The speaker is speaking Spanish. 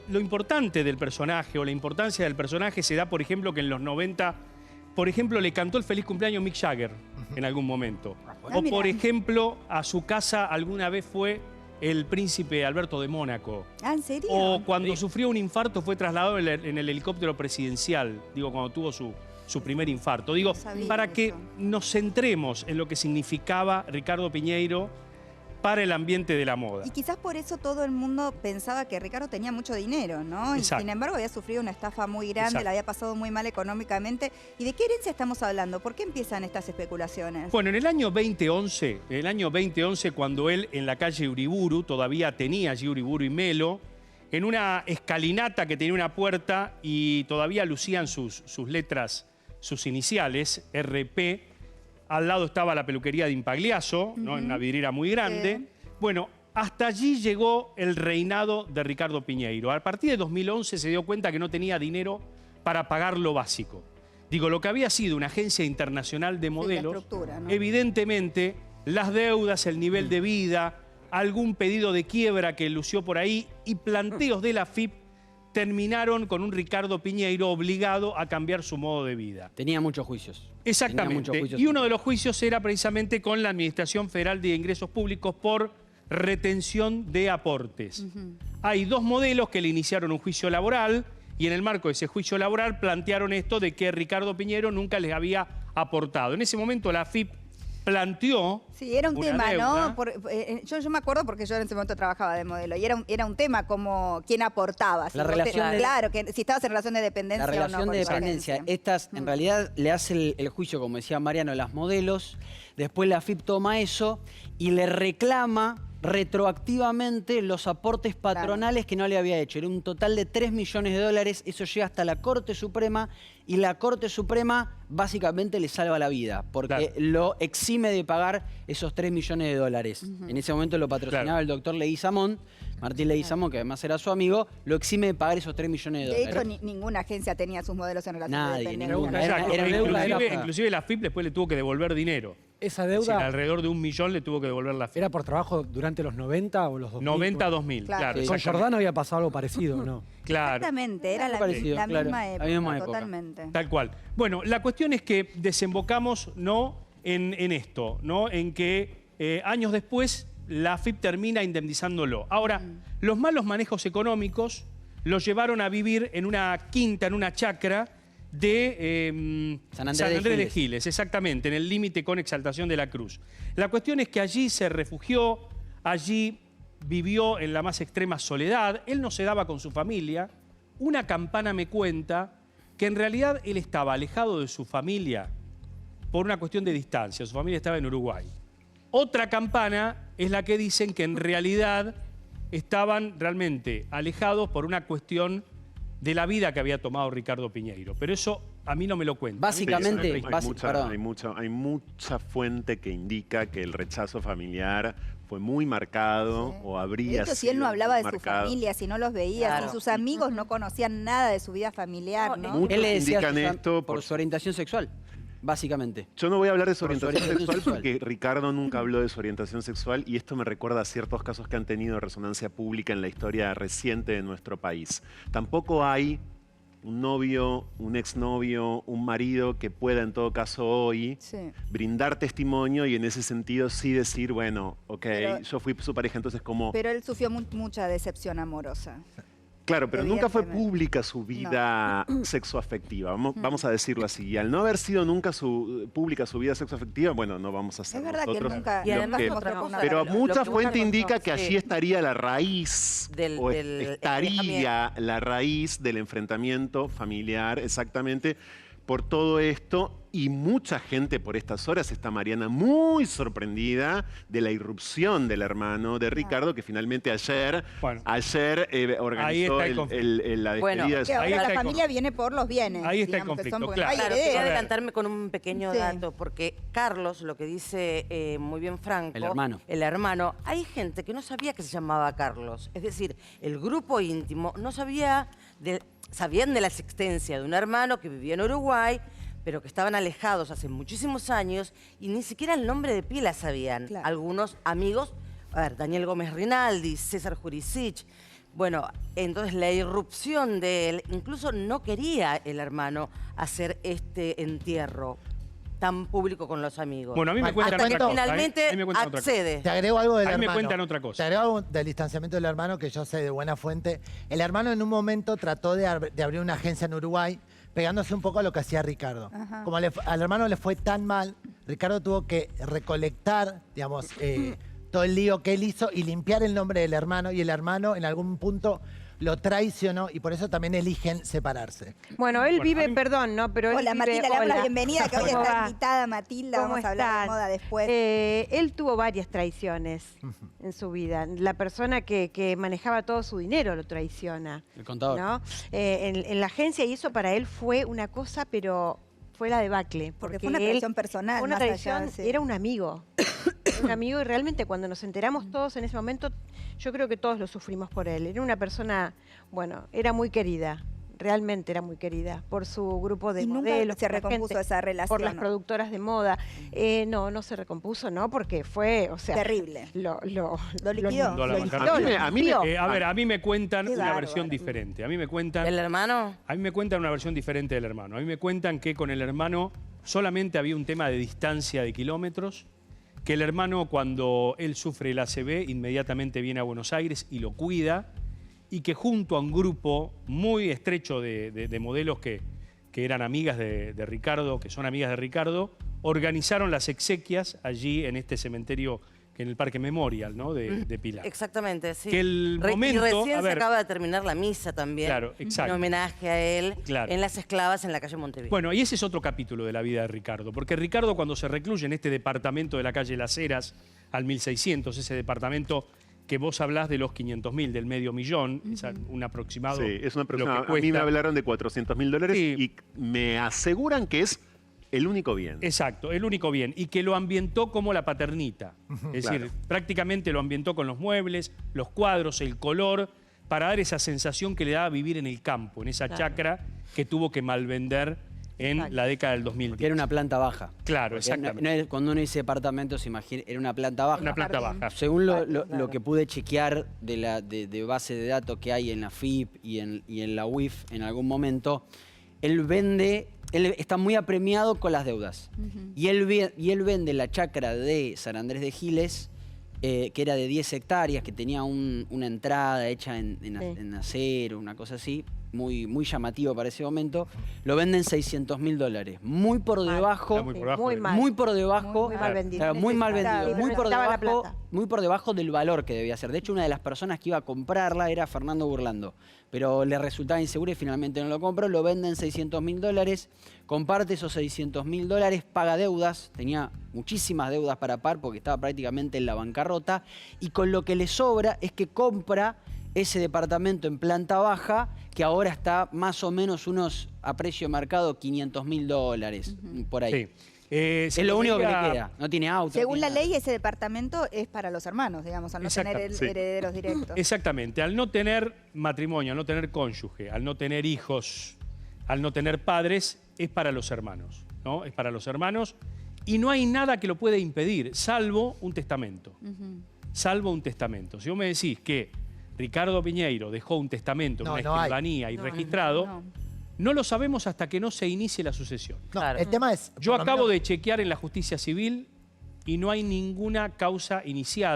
lo importante del personaje o la importancia del personaje se da, por ejemplo, que en los 90, por ejemplo, le cantó el feliz cumpleaños Mick Jagger en algún momento. O, por ejemplo, a su casa alguna vez fue el príncipe Alberto de Mónaco. ¿En serio? O cuando sufrió un infarto fue trasladado en el helicóptero presidencial, digo, cuando tuvo su primer infarto. Digo, para que nos centremos en lo que significaba Ricardo Piñeiro para el ambiente de la moda. Y quizás por eso todo el mundo pensaba que Ricardo tenía mucho dinero, ¿no? Y sin embargo había sufrido una estafa muy grande, la había pasado muy mal económicamente. ¿Y de qué herencia estamos hablando? ¿Por qué empiezan estas especulaciones? Bueno, en el año 2011, cuando él en la calle Uriburu, todavía tenía allí Uriburu y Melo, en una escalinata que tenía una puerta y todavía lucían sus letras, sus iniciales, RP. Al lado estaba la peluquería de Impagliasso, ¿no? En una vidriera muy grande. Bueno, hasta allí llegó el reinado de Ricardo Piñeiro. A partir de 2011 se dio cuenta que no tenía dinero para pagar lo básico. Digo, lo que había sido una agencia internacional de modelos, ¿no? Evidentemente, las deudas, el nivel de vida, algún pedido de quiebra que lució por ahí y planteos de la AFIP terminaron con un Ricardo Piñeiro obligado a cambiar su modo de vida. Tenía muchos juicios. Exactamente. Y uno de los juicios era precisamente con la Administración Federal de Ingresos Públicos por retención de aportes. Hay dos modelos que le iniciaron un juicio laboral y en el marco de ese juicio laboral plantearon esto de que Ricardo Piñeiro nunca les había aportado. En ese momento la AFIP planteó. Sí, era un tema, ¿no? Yo me acuerdo porque yo en ese momento trabajaba de modelo y era un tema como quién aportaba. La relación claro, que si estabas en relación de dependencia o no. La relación de dependencia. Estas, en realidad, le hace el juicio, como decía Mariano, a las modelos. Después la AFIP toma eso y le reclama retroactivamente los aportes patronales que no le había hecho. Era un total de 3 millones de dólares. Eso llega hasta la Corte Suprema y la Corte Suprema básicamente le salva la vida porque lo exime de pagar esos 3 millones de dólares. En ese momento lo patrocinaba el doctor Leguizamón, Martín Leguizamón, que además era su amigo, lo exime de pagar esos 3 millones de dólares. De hecho, ninguna agencia tenía sus modelos en relación de dependencia. Inclusive la AFIP después le tuvo que devolver dinero. Esa deuda... alrededor de 1 millón le tuvo que devolver la AFIP. ¿Era por trabajo durante los 90 o los 2000? 90-2000, claro. Con Giordano había pasado algo parecido, ¿no? Claro. Exactamente, era la misma época, totalmente. Tal cual. Bueno, la cuestión es que desembocamos, ¿no?, en esto, ¿no?, en que años después la AFIP termina indemnizándolo. Ahora, los malos manejos económicos los llevaron a vivir en una quinta, en una chacra de San Andrés de Giles, exactamente, en el límite con Exaltación de la Cruz. La cuestión es que allí se refugió, allí vivió en la más extrema soledad, él no se daba con su familia. Una campana me cuenta que en realidad él estaba alejado de su familia por una cuestión de distancia, su familia estaba en Uruguay. Otra campana es la que dicen que en realidad estaban realmente alejados por una cuestión de la vida que había tomado Ricardo Piñeiro. Pero eso a mí no me lo cuentan. Básicamente, hay mucha fuente que indica que el rechazo familiar fue muy marcado o habría sido si él no hablaba de su marcado. familia, si no los veía, si sus amigos no conocían nada de su vida familiar, ¿no? Muchos él le decía indican esto por su orientación sexual. Básicamente. Yo no voy a hablar de su orientación sexual porque Ricardo nunca habló de su orientación sexual y esto me recuerda a ciertos casos que han tenido resonancia pública en la historia reciente de nuestro país. Tampoco hay un novio, un exnovio, un marido que pueda en todo caso hoy brindar testimonio y en ese sentido sí decir, bueno, yo fui su pareja, entonces como... Pero él sufrió mucha decepción amorosa. Claro, pero nunca fue pública su vida sexoafectiva, vamos a decirlo así. Y al no haber sido nunca pública su vida sexoafectiva, bueno, no vamos a hacer nosotros. Que él nunca... Y además otra cosa, pero mucha fuente indica que allí estaría la raíz, estaría la raíz del enfrentamiento familiar, exactamente, por todo esto. Y mucha gente por estas horas está, Mariana, muy sorprendida de la irrupción del hermano de Ricardo, que finalmente ayer organizó la despedida de su la familia viene por los bienes. Ahí está el conflicto, claro. Quería adelantarme con un pequeño dato, porque Carlos, lo que dice muy bien Franco, el hermano, hay gente que no sabía que se llamaba Carlos. Es decir, el grupo íntimo no sabían de la existencia de un hermano que vivía en Uruguay, pero que estaban alejados hace muchísimos años y ni siquiera el nombre de pila sabían. Algunos amigos, Daniel Gómez Rinaldi, César Jurisic, Bueno, entonces la irrupción de él, incluso no quería el hermano hacer este entierro tan público con los amigos. Bueno, a mí me cuentan hasta otra que cosa. finalmente me cuentan accede. Te agrego algo del A mí hermano. me cuentan otra cosa. Te agrego algo del distanciamiento del hermano que yo sé de buena fuente. El hermano en un momento trató de abrir una agencia en Uruguay, pegándose un poco a lo que hacía Ricardo. Como al hermano le fue tan mal, Ricardo tuvo que recolectar, digamos, todo el lío que él hizo y limpiar el nombre del hermano. Y el hermano en algún punto lo traicionó y por eso también eligen separarse. Bueno, él vive, perdón, ¿no? Pero él hola, vive, Matilda, le damos la hola. bienvenida, que hoy ¿Cómo está va? invitada Matilda, vamos a hablar de moda después. Él tuvo varias traiciones en su vida. La persona que manejaba todo su dinero lo traiciona. El contador. ¿No? En la agencia, y eso para él fue una cosa, pero fue la debacle. Porque fue una traición personal. Fue una más allá, traición, sí. era un amigo. Era un amigo, y realmente cuando nos enteramos todos en ese momento, yo creo que todos lo sufrimos por él. Era una persona, bueno, era muy querida. Realmente era muy querida por su grupo de modelos. Nunca se recompuso esa relación. Por las productoras de moda. No se recompuso, ¿no? Porque fue, o sea... Terrible. Lo liquidó. A mí me cuentan una versión diferente. A mí me cuentan... ¿El hermano? A mí me cuentan una versión diferente del hermano. A mí me cuentan que con el hermano solamente había un tema de distancia de kilómetros, que el hermano cuando él sufre el ACV inmediatamente viene a Buenos Aires y lo cuida, y que junto a un grupo muy estrecho de modelos que eran amigas de Ricardo, que son amigas de Ricardo, organizaron las exequias allí en este cementerio, que en el Parque Memorial, ¿no? de Pilar. Exactamente, sí. Que el momento, y recién se acaba de terminar la misa también. Claro, exacto. En homenaje a él, en Las Esclavas, en la calle Montevideo. Bueno, y ese es otro capítulo de la vida de Ricardo, porque Ricardo cuando se recluye en este departamento de la calle Las Heras, al 1600, ese departamento que vos hablás de los 500.000, del $500.000, es un aproximado. Sí, es un aproximado. Lo que A mí me cuesta. hablaron de $400.000 Sí. y me aseguran que es el único bien. Exacto, el único bien. Y que lo ambientó como la paternita. Es decir, prácticamente lo ambientó con los muebles, los cuadros, el color, para dar esa sensación que le daba vivir en el campo, en esa chacra que tuvo que malvender en la década del 2010. Porque era una planta baja. Claro, Porque exactamente. cuando uno dice departamentos, imagina, era una planta baja. Una planta baja. Según lo que pude chequear de base de datos que hay en la FIP y en la UIF en algún momento, él está muy apremiado con las deudas. Y él vende la chacra de San Andrés de Giles, que era de 10 hectáreas, que tenía una entrada hecha en acero, una cosa así, muy llamativo para ese momento. Lo venden $600.000. Muy por debajo. Muy por debajo. Muy mal vendido. Claro, muy mal vendido. Sí, Muy por debajo del valor que debía ser. De hecho, una de las personas que iba a comprarla era Fernando Burlando. Pero le resultaba inseguro y finalmente no lo compró. Lo venden $600.000. Comparte esos $600.000, paga deudas. Tenía muchísimas deudas para pagar porque estaba prácticamente en la bancarrota. Y con lo que le sobra es que compra ese departamento en planta baja, que ahora está más o menos a precio de mercado $500.000, por ahí. Sí. Es lo único que le queda. No tiene auto. Según la ley, ese departamento es para los hermanos, digamos, al no tener herederos directos. Exactamente. Al no tener matrimonio, al no tener cónyuge, al no tener hijos, al no tener padres, es para los hermanos, ¿no? Es para los hermanos y no hay nada que lo pueda impedir, salvo un testamento. Salvo un testamento. Si vos me decís que Ricardo Piñeiro dejó un testamento en una escribanía y registrado, no lo sabemos hasta que no se inicie la sucesión. Claro. El tema es... Yo acabo de chequear en la justicia civil y no hay ninguna causa iniciada.